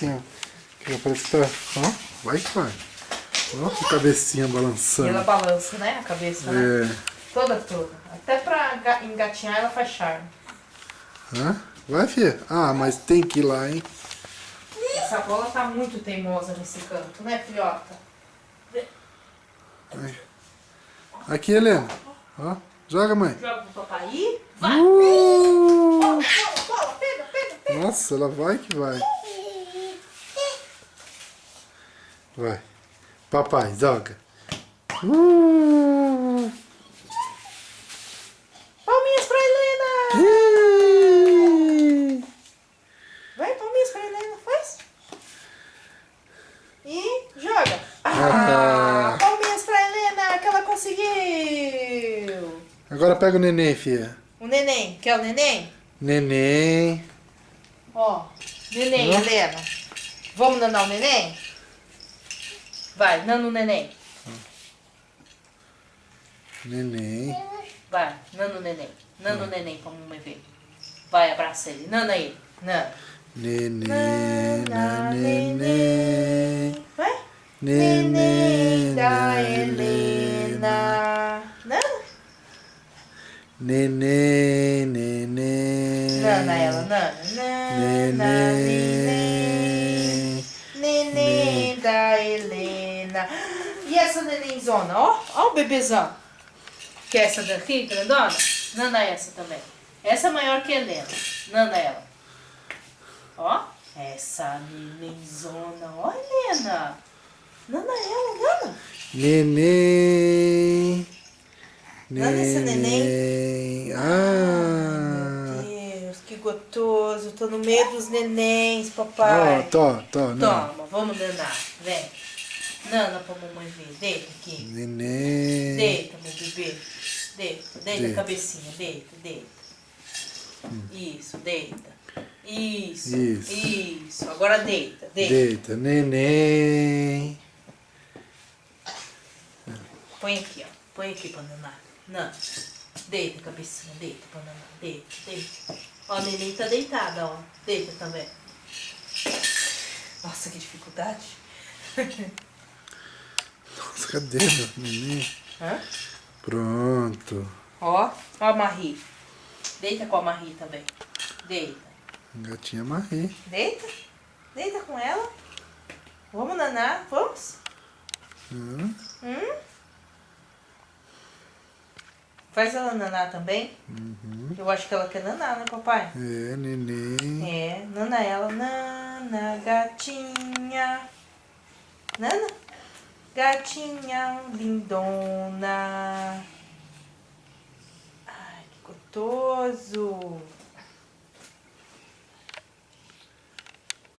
tem, ó. Que parece que tá. Ó, vai que vai. Ó, a cabecinha balançando. E ela balança, né? A cabeça, né? É. Toda. Até pra engatinhar ela faz charme. Hã? Vai, filha. Ah, mas tem que ir lá, hein? Essa bola tá muito teimosa nesse canto, né, filhota? Aí. Aqui, Helena. Ó, joga, mãe. Joga pro papai ir. Vai! Uh! Bola, pega. Nossa, ela vai que vai. Vai. Papai, joga. Palminhas pra Helena! Ih! Vai, palminhas pra Helena, faz. E joga. Ah. Palminhas pra Helena, que ela conseguiu. Agora pega o neném, filha. O neném, quer o neném? Neném. Ó, neném, Ó. Helena. Vamos nanar o neném? Vai, nana o neném. Neném. Vai, nana o neném. Nana o neném pra mamãe ver. Vai, abraça ele. Nana ele. Nana. Neném. Neném. Vai. Neném Da Helena. Nana. Neném. Neném. Nana ela, Nana. Nana, neném. Neném da Helena. E essa nenenzona, ó. Ó o bebezão. Que é essa daqui, grandona? Nana essa também. Essa é maior que a Helena. Nana ela. Ó. Essa nenenzona. Ó, Helena. Nana ela, Nana. Neném. Nana esse neném. Ah. Meu Deus, que gostoso. Tô no meio dos nenéns, papai. Ó, tó, não. Toma, vamos danar. Vem. Nana pra mamãe ver. Deita aqui. Neném. Deita, meu bebê. Deita a Deita. cabecinha. Deita. Isso, deita. Isso. Isso. Agora deita. Deita, neném. Põe aqui, ó. Põe aqui pra nanar. Não. Deita a cabecinha. Deita pra nanar. Deita. Ó, a neném tá deitada, ó. Deita também. Nossa, que dificuldade. Nossa, cadê meu neném? Hã? Pronto. Ó a Marie. Deita com a Marie também. Deita. Gatinha Marie. Deita com ela. Vamos nanar, vamos? Faz ela nanar também. Eu acho que ela quer nanar, né, papai? É, neném. É, nana ela. Nana, gatinha. Nana, gatinha lindona. Ai, que gostoso.